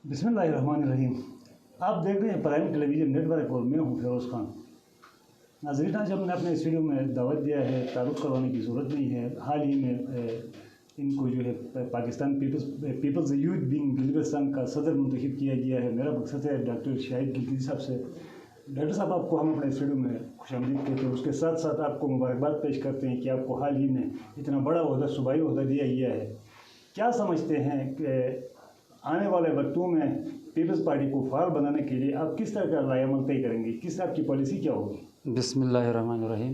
बिस्मिल्लाहिर्रहमानिर्रहीम। आप देख रहे हैं प्राइम टेलीविज़न नेटवर्क और मैं हूं फिरोज़ खान। नाज़रीन, आज हमने अपने इस वीडियो में दावत दिया है, तारुफ करवाने की ज़रूरत नहीं है। हाल ही में इनको जो है पाकिस्तान पीपल्स यूथ विंग गिलगिस्तान का सदर मुंतखब किया गया है। मेरा मकसद है डॉक्टर शाहिद गिलगिती साहब से। डॉक्टर साहब, आपको हम अपने इस वीडियो में खुशामदीद कहते हैं। उसके साथ साथ आपको मुबारकबाद पेश करते हैं कि आपको हाल ही में इतना बड़ा ओहदा, सूबाई ओहदा दिया गया है। क्या समझते हैं कि आने वाले वक्तों में पीपल्स पार्टी को फाल बनाने के लिए आप किस तरह का रायमल तय करेंगे? किस तरह की पॉलिसी क्या होगी? बिस्मिल्लाहिर्रहमानिर्रहीम।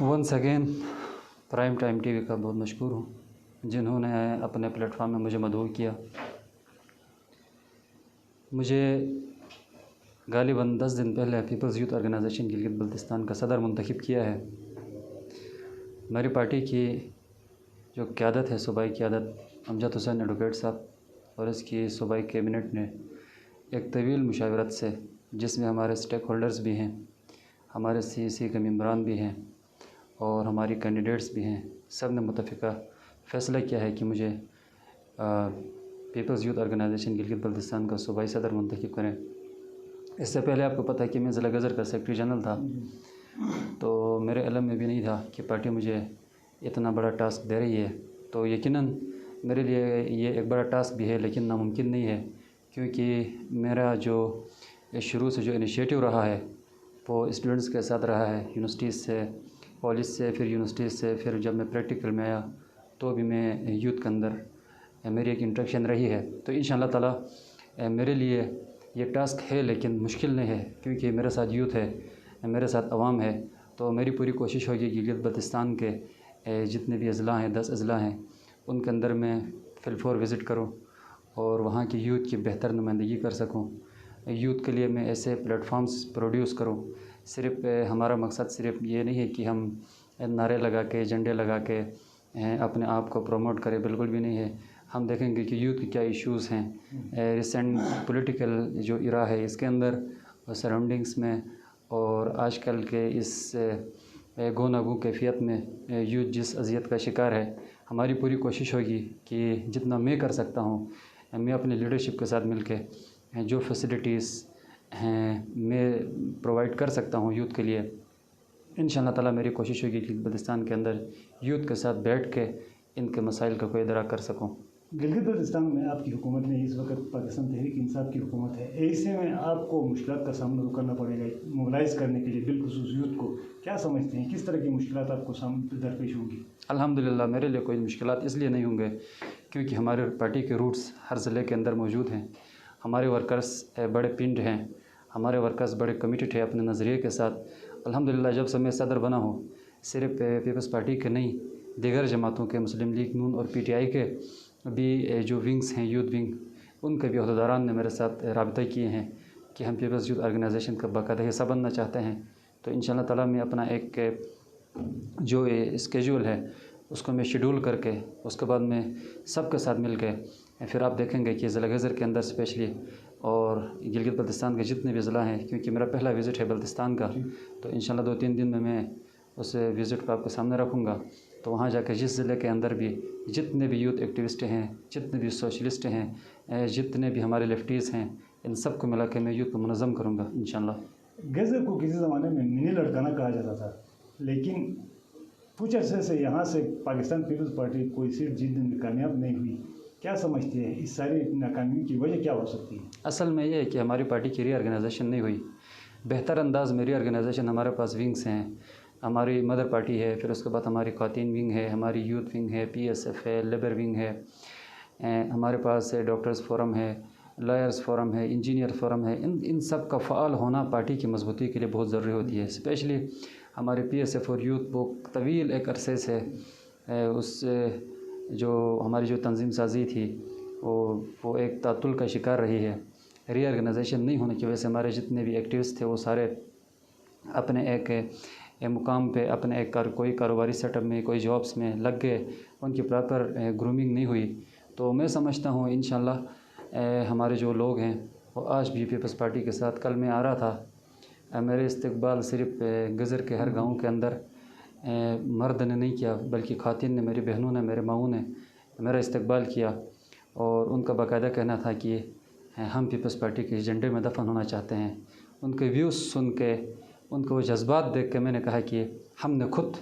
Once again prime time TV का बहुत मशकूर हूँ जिन्होंने अपने प्लेटफॉर्म में मुझे मदऊ किया। मुझे गालिबन 10 दिन पहले people's youth organisation Gilgit Baltistan का सदर मुंतखब किया है। मेरी पार्टी की जो क़यादत है, सूबाई क़यादत अमजद हुसैन एडवोकेट साहब और इसकी सूबाई कैबिनेट ने एक तवील मुशावरत से, जिसमें हमारे स्टेक होल्डर्स भी हैं, हमारे CEC के मेंबरान भी हैं और हमारी कैंडिडेट्स भी हैं, सब ने मुतफ़िका फ़ैसला किया है कि मुझे people's youth organisation Gilgit Baltistan का सूबाई सदर मुंतखब करें। इससे पहले आपको पता है कि मैं ज़िला गज़र का सेक्रेटरी जनरल था, तो मेरे इल्म में भी नहीं था कि पार्टी मुझे इतना बड़ा टास्क दे रही है। तो यकीनन मेरे लिए ये एक बड़ा टास्क भी है, लेकिन नामुमकिन नहीं है, क्योंकि मेरा जो शुरू से जो इनिशिएटिव रहा है वो स्टूडेंट्स के साथ रहा है, यूनिवर्सिटीज़ से, कॉलेज से, फिर यूनिवर्सिटीज़ से, फिर जब मैं प्रैक्टिकल में आया तो भी मैं यूथ के अंदर मेरी एक इंट्रैक्शन रही है। तो इंशाअल्लाह ताला मेरे लिए ये टास्क है, लेकिन मुश्किल नहीं है, क्योंकि मेरे साथ यूथ है, मेरे साथ अवाम है। तो मेरी पूरी कोशिश होगी कि गिलगित बल्तिस्तान के जितने भी अज़ला हैं, 10 अज़ला हैं, उनके अंदर मैं फिलफोर विज़िट करूं और वहाँ की यूथ की बेहतर नुमाइंदगी कर सकूं। यूथ के लिए मैं ऐसे प्लेटफॉर्म्स प्रोड्यूस करूं। सिर्फ़ हमारा मकसद सिर्फ़ ये नहीं है कि हम नारे लगा के, झंडे लगा के अपने आप को प्रमोट करें, बिल्कुल भी नहीं है। हम देखेंगे कि यूथ के क्या इश्यूज़ हैं रिसेंट पॉलिटिकल जो इरा है इसके अंदर और सराउंडिंग्स में, और आजकल के इस गो ना गो कैफियत में यूथ जिस अज़ियत का शिकार है। हमारी पूरी कोशिश होगी कि जितना मैं कर सकता हूँ, मैं अपनी लीडरशिप के साथ मिलके जो फैसिलिटीज़ हैं मैं प्रोवाइड कर सकता हूँ यूथ के लिए। इंशाअल्लाह ताला मेरी कोशिश होगी कि बल्तिस्तान के अंदर यूथ के साथ बैठ के इनके मसाइल का कोई दरा कर सकूँ। गिलगित बल्तिस्तान में आपकी हुकूमत नहीं, इस वक्त पाकिस्तान तहरीक इंसाफ की हुकूमत है। ऐसे में आपको मुश्किलात का सामना करना पड़ेगा मोबिलाइज़ करने के लिए, बिलखुसूस यूथ को। क्या समझते हैं किस तरह की मुश्किलात आपको दरपेश होंगी? अल्हम्दुलिल्लाह मेरे लिए कोई मुश्किलात इसलिए नहीं होंगे क्योंकि हमारे पार्टी के रूट्स हर ज़िले के अंदर मौजूद हैं। हमारे वर्कर्स बड़े पिंड हैं, हमारे वर्कर्स बड़े कमिटेड हैं अपने नज़रिए के साथ। अल्हम्दुलिल्लाह जब से मैं सदर बना हूँ, सिर्फ पीपल्स पार्टी के नहीं, दीगर जमातों के, मुस्लिम लीग नून और PTI के भी जो विंग्स हैं, यूथ विंग, उनके भी अहदेदारान ने मेरे साथ राब्ता किए हैं कि हम पीपल्स यूथ ऑर्गेनाइजेशन का बाकायदा हिस्सा बनना चाहते हैं। तो इंशाअल्लाह ताला मैं अपना एक जो स्केड्यूल है उसको मैं शेड्यूल करके उसके बाद में सबके साथ मिल के फिर आप देखेंगे कि ज़िला गज़र के अंदर स्पेशली और गिलगित बल्तिस्तान के जितने भी ज़िला हैं, क्योंकि मेरा पहला विज़िट है बल्तिस्तान का, तो इंशाअल्लाह 2-3 दिन में मैं उस विज़िट को आपके सामने रखूँगा। तो वहाँ जाकर जिस ज़िले के अंदर भी जितने भी यूथ एक्टिविस्ट हैं, जितने भी सोशलिस्ट हैं, जितने भी हमारे लेफ्टीज़ हैं, इन सब को मिला के मैं यूथ को मुनज़्ज़म करूँगा इंशाअल्लाह। गज़र को किसी ज़माने में मिनी लड़काना कहा जाता था, लेकिन कुछ अर्से से यहाँ से पाकिस्तान पीपल्स पार्टी कोई सीट जीतने में कामयाब नहीं हुई। क्या समझते हैं इस सारी नाकामी की वजह क्या हो सकती है? असल में ये है कि हमारी पार्टी की रीऑर्गेनाइजेशन नहीं हुई। बेहतर अंदाज में रीऑर्गेनाइजेशन, हमारे पास विंग्स हैं, हमारी मदर पार्टी है, फिर उसके बाद हमारी ख़वातीन विंग है, हमारी यूथ विंग है, PSF है, लेबर विंग है, हमारे पास डॉक्टर्स फोरम है, लॉयर्स फोरम है, इंजीनियर फोरम है। इन सब का फ़ाल होना पार्टी की मजबूती के लिए बहुत ज़रूरी होती है। स्पेशली हमारे PSF और यूथ वो तवील एक अरसे से उस जो हमारी जो तंजीम साजी थी वो एक तातुल का शिकार रही है। रीऑर्गेनाइजेशन नहीं होने की वजह से हमारे जितने भी एक्टिविस्ट थे वो सारे अपने एक मुकाम पे, अपने एक कोई कारोबारी सेटअप में, कोई जॉब्स में लग गए, उनकी प्रॉपर ग्रूमिंग नहीं हुई। तो मैं समझता हूँ इंशाअल्लाह हमारे जो लोग हैं वो आज भी पीपल्स पार्टी के साथ। कल मैं आ रहा था, मेरे इस्तकबाल सिर्फ गज़र के हर गांव के अंदर मर्द ने नहीं किया, बल्कि ख़वातीन ने, मेरी बहनों ने, मेरे माओं ने मेरा इस्तकबाल किया। اور ان کا باقاعدہ کہنا تھا کہ ہم پیپلز پارٹی کے ایجنڈے میں دفن ہونا چاہتے ہیں۔ ان کے ویوز سن کے، ان کے وہ جذبات دیکھ کے میں نے کہا کہ ہم نے خود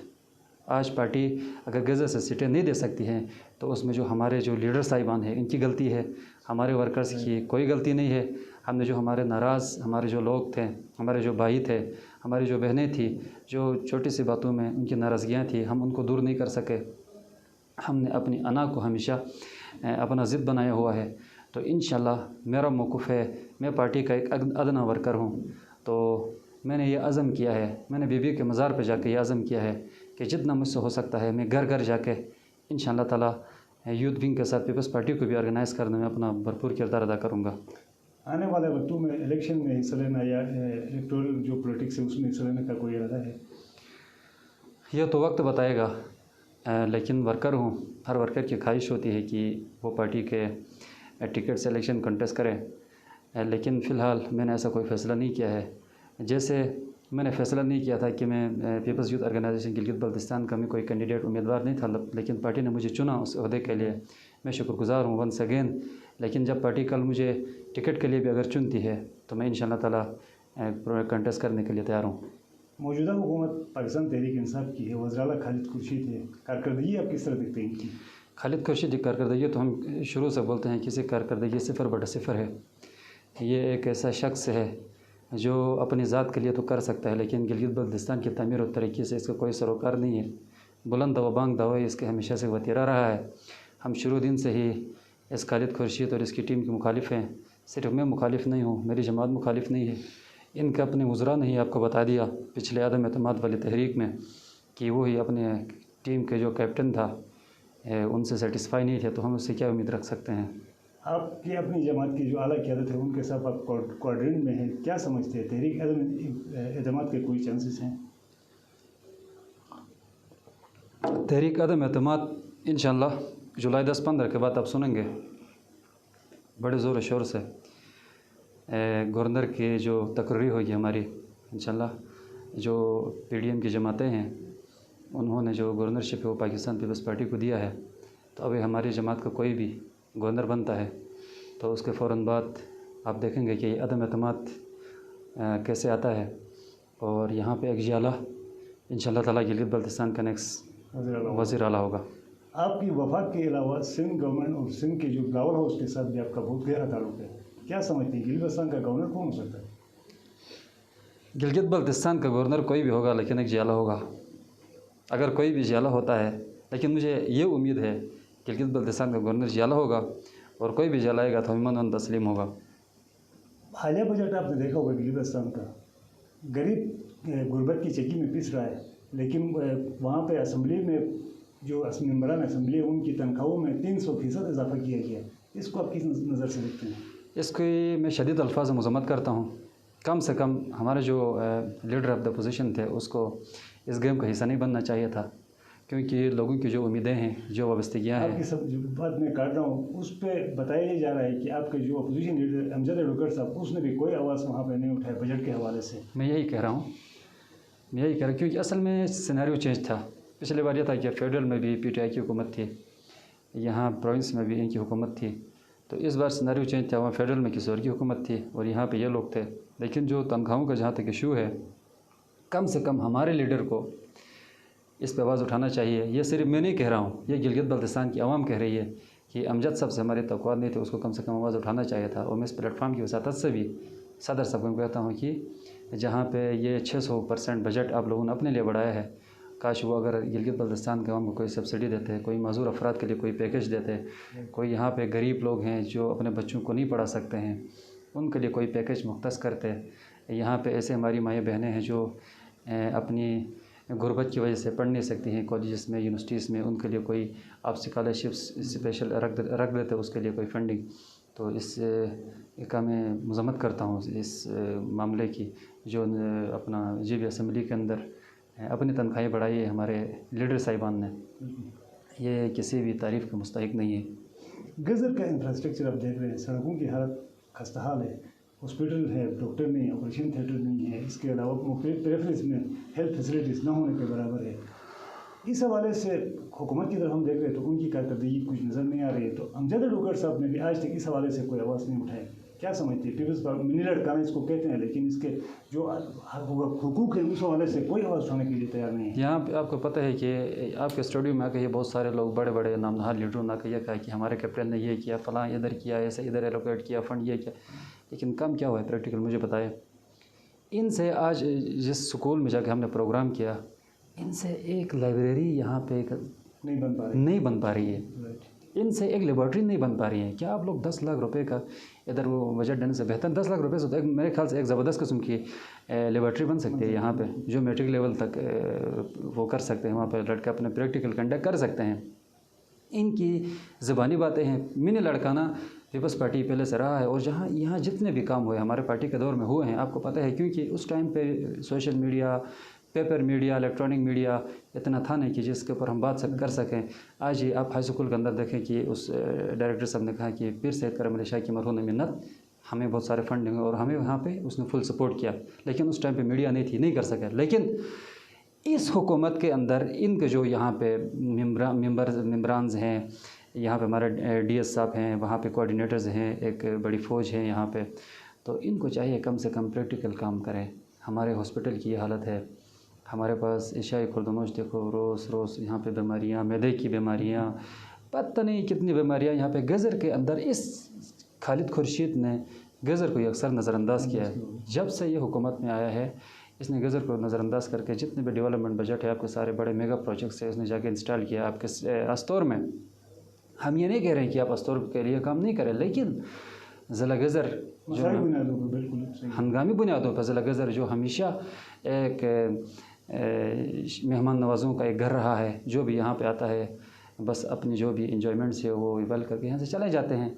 آج پارٹی اگر غزہ سے سیٹیں نہیں دے سکتی ہیں تو اس میں جو ہمارے جو لیڈر صاحبان ہیں ان کی غلطی ہے، ہمارے ورکرز کی کوئی غلطی نہیں ہے۔ ہم نے جو ہمارے ناراض ہمارے جو لوگ تھے، ہمارے جو بھائی تھے، ہماری جو بہنیں تھیں، جو چھوٹی سی باتوں میں ان کی ناراضگیاں تھیں، ہم ان کو دور نہیں کر سکے۔ ہم نے اپنی انا کو ہمیشہ اپنا ضد بنایا ہوا ہے۔ تو انشاءاللہ میرا موقف ہے، میں پارٹی کا ایک ادنا ورکر ہوں، تو میں نے یہ عزم کیا ہے، میں نے بی بی کے مزار پہ جا کے یہ عزم کیا ہے کہ جتنا مجھ سے ہو سکتا ہے میں گھر گھر جا کے انشاءاللہ تعالیٰ یوتھ ونگ کے ساتھ پیپلز پارٹی کو بھی آرگنائز کرنے میں اپنا بھرپور کردار ادا کروں گا۔ آنے والے وقتوں میں الیکشن میں حصہ لینا یا الیکٹورل جو پولیٹکس ہے اس میں حصہ لینے کا کوئی ارادہ ہے؟ یہ تو وقت بتائے گا، لیکن ورکر ہوں، ہر ورکر کی خواہش ہوتی ہے کہ وہ پارٹی کے ٹکٹ سے الیکشن کنٹیسٹ کرے، لیکن فی الحال میں نے ایسا کوئی فیصلہ نہیں کیا ہے۔ جیسے میں نے فیصلہ نہیں کیا تھا کہ میں people's youth organisation Gilgit Baltistan کا میں کوئی کینڈیڈیٹ امیدوار نہیں تھا، لیکن پارٹی نے مجھے چنا اس عہدے کے لیے، میں شکر گزار ہوں ونس اگین۔ لیکن جب پارٹی کل مجھے ٹکٹ کے لیے بھی اگر چنتی ہے تو میں انشاءاللہ تعالیٰ کنٹیسٹ کرنے کے لیے تیار ہوں۔ موجودہ حکومت پاکستان تحریک انصاف کی ہے، وزیر اعلیٰ خالد خورشید ہے، کارکردگی آپ کس طرح دیکھتے ہیں ان کی؟ خالد خورشید کی کارکردگی تو ہم شروع سے بولتے ہیں کسی کارکردگی 0/0 ہے۔ یہ ایک ایسا شخص ہے جو اپنی ذات کے لیے تو کر سکتا ہے، لیکن گلگت بلتستان کی تعمیر و ترقی سے اس کا کوئی سروکار نہیں ہے۔ بلند و بانگ دعوی اس کے ہمیشہ سے وتیرا رہا ہے۔ ہم شروع دن سے ہی اس خالد خورشید اور اس کی ٹیم کے مخالف ہیں۔ صرف میں مخالف نہیں ہوں، میری جماعت مخالف نہیں ہے، ان کے اپنے وزراء نے ہی آپ کو بتا دیا پچھلے عدم اعتماد والی تحریک میں کہ وہی اپنے ٹیم کے جو کیپٹن تھا ان سے سیٹسفائی نہیں تھے، تو ہم اس سے کیا امید رکھ سکتے ہیں؟ آپ کی اپنی جماعت کی جو اعلیٰ قیادت ہے ان کے ساتھ آپ کوارڈینیٹ میں ہیں، کیا سمجھتے ہیں تحریک عدم اعتماد کے کوئی چانسز ہیں؟ تحریک عدم اعتماد انشاءاللہ جولائی 10-15 کے بعد آپ سنیں گے بڑے زور و شور سے۔ گورنر کی جو تقرری ہوگی ہماری انشاءاللہ، جو پی ڈی ایم کی جماعتیں ہیں انہوں نے جو گورنرشپ ہے وہ پاکستان پیپلز پارٹی کو دیا ہے، تو ابھی ہماری جماعت کا کوئی بھی گورنر بنتا ہے تو اس کے فوراً بعد آپ دیکھیں گے کہ یہ عدم اعتماد کیسے آتا ہے، اور یہاں پہ ایک اعلیٰ انشاءاللہ تعالیٰ گلگت بلتستان کا نیکسٹ وزیر اعلیٰ ہوگا۔ آپ کی وفاق کے علاوہ سندھ گورنمنٹ اور سندھ کے جو بلاول ہاؤس کے ساتھ بھی آپ کا بہت گہرا تعلق ہے، کیا سمجھتے ہیں گلگت بلتستان کا گورنر کون ہو سکتا ہے؟ گلگت بلتستان کا گورنر کوئی بھی ہوگا، لیکن ایک اعلیٰ ہوگا۔ اگر کوئی بھی اعلیٰ ہوتا ہے، لیکن مجھے یہ امید ہے گلگت بلتستان کا گورنر اعلیٰ ہوگا، اور کوئی بھی اعلیٰ آئے گا تو ہم تسلیم ہوگا۔ حالیہ بجٹ آپ نے دیکھا ہوگا گلگت بلتستان کا، غریب غربت کی چکی میں پس رہا ہے، لیکن وہاں پہ اسمبلی میں جو ممبران اسمبلی ہے ان کی تنخواہوں میں 300% اضافہ کیا گیا ہے، اس کو آپ کس نظر سے دیکھتے ہیں؟ اس کی میں شدید الفاظ میں مذمت کرتا ہوں۔ کم سے کم ہمارے جو لیڈر آف دا پوزیشن تھے اس کو اس گیم کا حصہ نہیں بننا چاہیے تھا، کیونکہ لوگوں کی جو امیدیں ہیں، جو وابستگیاں ہیں۔ آپ کی سب جو بات میں کاٹ رہا ہوں اس پہ بتایا یہ جا رہا ہے کہ آپ کے جو اپوزیشن لیڈر امجد ایڈوکیٹ صاحب، اس نے بھی کوئی آواز وہاں پہ نہیں اٹھایا بجٹ کے حوالے سے۔ میں یہی کہہ رہا ہوں، کیونکہ اصل میں سیناریو چینج تھا۔ پچھلی بار یہ تھا کہ فیڈرل میں بھی پی ٹی آئی کی حکومت تھی، یہاں پروونس میں بھی ان کی حکومت تھی، تو اس بار سیناریو چینج تھا، وہاں فیڈرل میں کسی اور کی حکومت تھی اور یہاں پہ یہ لوگ تھے۔ لیکن جو تنخواہوں کا جہاں تک ایشو ہے، کم سے کم ہمارے لیڈر کو اس پہ آواز اٹھانا چاہیے۔ یہ صرف میں نہیں کہہ رہا ہوں، یہ گلگت بلتستان کی عوام کہہ رہی ہے کہ امجد صاحب سے ہمارے توقعات نہیں تھے، اس کو کم سے کم آواز اٹھانا چاہیے تھا۔ اور میں اس پلیٹ فارم کی وساطت سے بھی صدر صاحب کو کہتا ہوں کہ جہاں پہ یہ 600% بجٹ آپ لوگوں نے اپنے لیے بڑھایا ہے، کاش وہ اگر گلگت بلتستان کے عوام کو کوئی سبسڈی دیتے، کوئی معذور افراد کے لیے کوئی پیکیج دیتے، کوئی یہاں پہ غریب لوگ ہیں جو اپنے بچوں کو نہیں پڑھا سکتے ہیں ان کے لیے کوئی پیکیج مختص کرتے۔ یہاں پہ ایسے ہماری مائیں بہنیں ہیں جو اپنی غربت کی وجہ سے پڑھ نہیں سکتی ہیں کالجز میں، یونیورسٹیز میں، ان کے لیے کوئی آپ اسکالرشپس اسپیشل رکھ دیتے اس کے لیے کوئی فنڈنگ۔ تو اس کا میں مذمت کرتا ہوں اس معاملے کی، جو اپنا جی بی اسمبلی کے اندر اپنی تنخواہیں بڑھائی ہے ہمارے لیڈر صاحبان نے، یہ کسی بھی تعریف کے مستحق نہیں ہے۔ گزر کا انفراسٹرکچر آپ دیکھ رہے ہیں، سڑکوں کی حالت خستہ حال ہے، ہاسپٹل ہے، ڈاکٹر نہیں ہے، آپریشن تھیٹر نہیں ہے، اس کے علاوہ پریفرنس میں ہیلتھ فیسلٹیز نہ ہونے کے برابر ہے۔ اس حوالے سے हुकूमत की तरफ हम देख रहे हैं तो उनकी कारकर्दगी कुछ नज़र नहीं आ रही है। तो अमजद डोगर साहब ने भी आज तक इस हवाले से कोई आवाज़ नहीं उठाई। क्या समझते हैं? पीपल्स पार्टी मिनी लड़काना इसको कहते हैं, लेकिन इसके जो हुकूक है उस हवाले से कोई आवाज़ उठाने के लिए तैयार नहीं है। यहाँ पे आपको पता है कि आपके स्टूडियो में आके ये बहुत सारे लोग बड़े बड़े नामधार लीडरों ने आके ये कहा कि हमारे कैप्टन ने ये किया, फलां इधर किया, ऐसे इधर एलोकेट किया, फंड ये किया, लेकिन कम क्या हुआ है प्रैक्टिकल मुझे बताए। इनसे आज जिस स्कूल में जाके हमने प्रोग्राम किया, इनसे एक लाइब्रेरी यहाँ पे एक नहीं बन पा रही है, इनसे एक लेबॉर्ट्री नहीं बन पा रही है। क्या आप लोग 10 लाख रुपए का इधर वो बजट देने से बेहतर 10 लाख रुपए से तो मेरे ख्याल से एक ज़बरदस्त किस्म की लेबॉर्ट्री बन सकती है यहाँ पे, जो मैट्रिक लेवल तक वो कर सकते हैं, वहाँ पर लड़के अपने प्रैक्टिकल कंडक्ट कर सकते हैं। इनकी ज़बानी बातें हैं। मिनी लड़काना पीपल्स पार्टी पहले से रहा है, और जहाँ यहाँ जितने भी काम हुए हमारे पार्टी के दौर में हुए हैं, आपको पता है, क्योंकि उस टाइम पे social media, paper media, electronic media इतना था नहीं कि जिसके ऊपर हम बात कर सकें। आज ही आप हाई स्कूल के अंदर देखें कि उस डायरेक्टर साहब ने कहा कि पीर सैयद करम अली शाह की मरहूम मिन्नत, हमें बहुत सारे फंडिंग और हमें वहाँ पे उसने फुल सपोर्ट किया, लेकिन उस टाइम पे मीडिया नहीं थी, नहीं कर सके। लेकिन इस हुकूमत के अंदर इनके जो यहाँ पे मेम्बरान्स हैं, यहाँ पे हमारे DS साहब हैं, वहाँ पे कोऑर्डिनेटर्स हैं, एक बड़ी फ़ौज है यहाँ पे, तो इनको चाहिए कम से कम प्रैक्टिकल काम करें। हमारे हॉस्पिटल की ये हालत है, हमारे पास एशियाई खुर्दनोश देखो, रोज़ यहाँ पे बीमारियाँ, मैदे की बीमारियाँ, पता नहीं कितनी बीमारियाँ यहाँ पे। गज़र के अंदर इस खालिद खुर्शीद ने गज़र को अक्सर नज़रअंदाज किया है। जब से ये हुकूमत में आया है, इसने गज़र को नज़रअंदाज करके जितने भी डेवलपमेंट बजट है, आपके सारे बड़े मेगा प्रोजेक्ट्स है, उसने जाके इंस्टॉल किया आपके अस्तौर में। हम ये नहीं कह रहे हैं कि आप अस्तौर के लिए काम नहीं करें, लेकिन ज़िला गज़र जो हंगामी बुनियादों पर ज़िला गज़र जो हमेशा एक मेहमान नवाज़ों का एक घर रहा है, जो भी यहाँ पे आता है बस अपनी जो भी इंजॉयमेंट से वो इवल करके यहाँ से चले जाते हैं।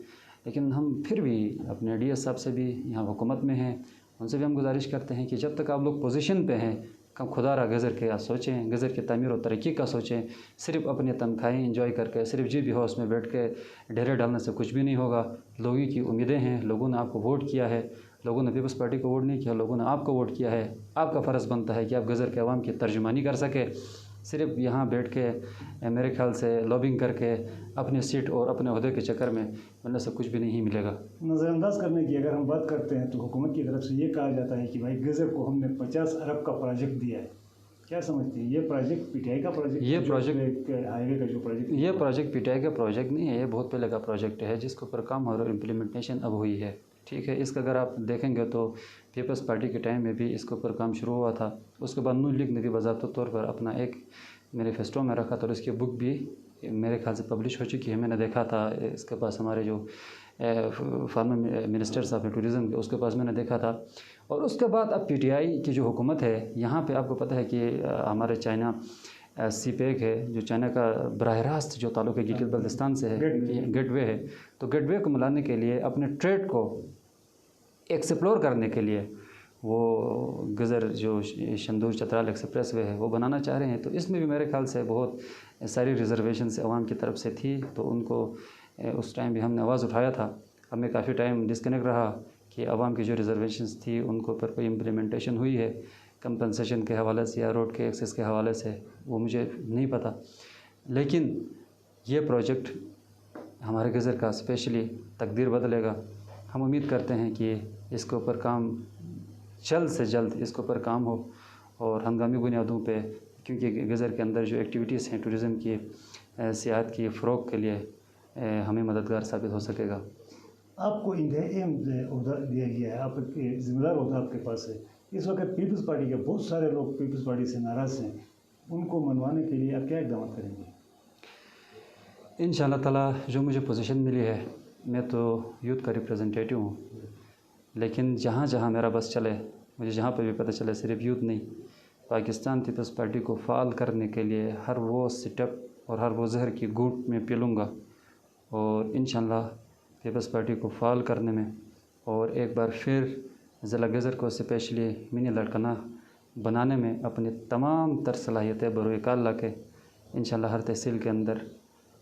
लेकिन हम फिर भी अपने DS साहब से भी यहाँ हुकूमत में हैं, उनसे भी हम गुजारिश करते हैं कि जब तक आप लोग पोजीशन पे हैं, कम खुदारा गज़र के सोचें, गज़र की तामीर और तरक्की का सोचें। सिर्फ अपनी तनख्वाहें इंजॉय करके, सिर्फ जी भी हाउस में बैठ के ढेरे डालने से कुछ भी नहीं होगा। लोगों की उम्मीदें हैं, लोगों ने आपको वोट किया है, लोगों ने पीपल्स पार्टी को वोट नहीं किया, लोगों ने आपको वोट किया है। आपका फ़र्ज़ बनता है कि आप गज़र के अवाम की तर्जुमानी कर सके। सिर्फ यहाँ बैठ के मेरे ख्याल से लॉबिंग करके अपने सीट और अपने अहदे के चक्कर में मिलने से कुछ भी नहीं मिलेगा। नज़रअंदाज करने की अगर हम बात करते हैं तो हुकूमत की तरफ से ये कहा जाता है कि भाई गज़र को हमने 50 अरब का प्रोजेक्ट दिया है। क्या समझते हैं? ये प्रोजेक्ट PTI का प्रोजेक्ट, ये प्रोजेक्ट हाईवे का जो प्रोजेक्ट, ये प्रोजेक्ट PTI का प्रोजेक्ट नहीं है, ये बहुत पहले का प्रोजेक्ट है जिसके ऊपर काम और इम्प्लीमेंटेशन अब हुई है। ठीक है, इसका अगर आप देखेंगे तो पीपल्स पार्टी के टाइम में भी इसके ऊपर काम शुरू हुआ था। उसके बाद नून लीग ने भी बाज़ाब्ता तौर पर अपना एक मैनिफेस्टो में रखा था, और इसकी बुक भी मेरे ख्याल से पब्लिश हो चुकी है। मैंने देखा था इसके पास हमारे जो फॉर्मर मिनिस्टर साहब है टूरिज़म के, उसके पास मैंने देखा था। और उसके बाद अब PTI की जो हुकूमत है यहाँ पे आपको पता है कि हमारे चाइना CPEC है, जो चाइना का बराह रास्त जो ताल्लुक़ है गिलगित बल्तिस्तान से है, गेटवे है। तो गेटवे को मिलाने के लिए, अपने ट्रेड को एक्सप्लोर करने के लिए वो गज़र जो शंदूर चतराल एक्सप्रेस वे है वो बनाना चाह रहे हैं। तो इसमें भी मेरे ख्याल से बहुत सारी रिजर्वेशन से अवाम की तरफ से थी, तो उनको उस टाइम भी हमने आवाज़ उठाया था। हमें काफ़ी टाइम डिस्कनेक्ट रहा कि अवाम की जो रिजर्वेशंस थी उनको पर कोई इम्प्लीमेंटेशन हुई है कंपनसेशन के हवाले से या रोड के एक्सेस के हवाले से, वो मुझे नहीं पता। लेकिन ये प्रोजेक्ट हमारे गज़र का स्पेशली तकदीर बदलेगा। हम उम्मीद करते हैं कि इसके ऊपर काम जल्द से जल्द इसके ऊपर काम हो, और हंगामी बुनियादों पे, क्योंकि गज़र के अंदर जो एक्टिविटीज़ हैं टूरिज़म की, सियाहत की फ़रोग़ के लिए हमें मददगार साबित हो सकेगा। आपको इंतहाई अहम ओहदा दिया गया है, आप एक ज़िम्मेदार ओहदा आपके पास है। इस वक्त पीपल्स पार्टी के बहुत सारे लोग पीपल्स पार्टी से नाराज़ हैं, उनको मनवाने के लिए आप क्या इक़दाम करेंगे? इंशाअल्लाह ताला जो मुझे पोजीशन मिली है, मैं तो यूथ का रिप्रेजेंटेटिव हूँ, लेकिन जहाँ जहाँ मेरा बस चले, मुझे जहाँ पर भी पता चले, सिर्फ यूथ नहीं, पाकिस्तान पीपल्स पार्टी को फ़ाल करने के लिए हर वो स्टेप और हर वो जहर की घूंट में पी लूँगा, और इंशाअल्लाह पीपल्स पार्टी को फ़ाल करने में, और एक बार फिर ज़िला गज़र को स्पेशली मिनी लड़काना बनाने में अपनी तमाम तर सलाहियतें बरूए कार ला के इंशाअल्लाह हर तहसील के अंदर,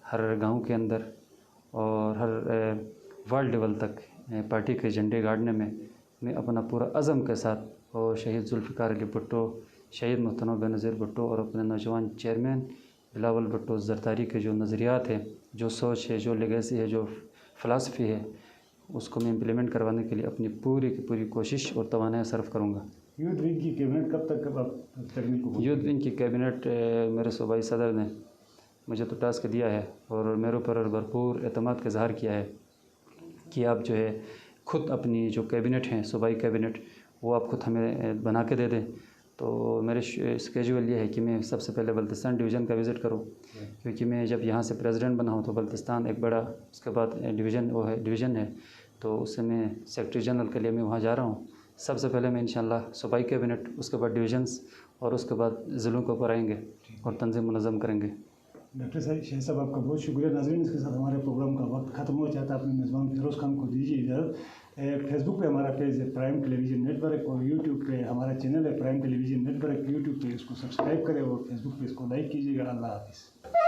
हर गांव के अंदर और हर वर्ल्ड लेवल तक पार्टी के झंडे गाड़ने में मैं अपना पूरा अज़म के साथ, और शहीद जुल्फ़िकार अली भुट्टो, शहीद मोहतरमा बेनज़ीर भुट्टो और अपने नौजवान चेयरमैन بلاول بھٹو زرداری کے جو نظریات ہیں، جو سوچ ہے، جو لیگیسی ہے، جو فلاسفی ہے، اس کو میں امپلیمنٹ کروانے کے لیے اپنی پوری کی پوری کوشش اور توانائی صرف کروں گا۔ یوتھ ونگ کی کیبنٹ کب تک آپ تکمیل کو؟ یوتھ ونگ کی کیبنٹ میرے صوبائی صدر نے مجھے تو ٹاسک دیا ہے اور میرے اوپر بھرپور اعتماد کا اظہار کیا ہے کہ آپ جو ہے خود اپنی جو کیبنٹ ہیں، صوبائی کیبنٹ، وہ آپ خود ہمیں بنا کے دے دیں۔ تو میرے اسکیجول یہ ہے کہ میں سب سے پہلے بلتستان ڈویژن کا وزٹ کروں، کیونکہ میں جب یہاں سے پریزیڈنٹ بنا ہوں تو بلتستان ایک بڑا، اس کے بعد ڈویژن ہے، تو اس سے میں سیکرٹری جنرل کے لیے میں وہاں جا رہا ہوں۔ سب سے پہلے میں انشاءاللہ صوبائی کیبنٹ، اس کے بعد ڈویژنس، اور اس کے بعد ضلعوں کے اوپر آئیں گے اور تنظیم منظم کریں گے۔ ڈاکٹر شاہد صاحب آپ کا بہت شکریہ۔ ناظرین، اس کے ساتھ ہمارے پروگرام کا وقت ختم ہو جاتا ہے۔ اپنے میزبان فیروز خان کو دیجیے اجازت۔ فیس بک پہ ہمارا پیج ہے پرائم ٹیلی ویژن نیٹ ورک، اور یوٹیوب پہ ہمارا چینل ہے پرائم ٹیلی ویژن نیٹ ورک۔ یوٹیوب پہ اس کو سبسکرائب کریں اور فیس بک پہ اس کو لائک کیجیے گا۔ اللہ حافظ۔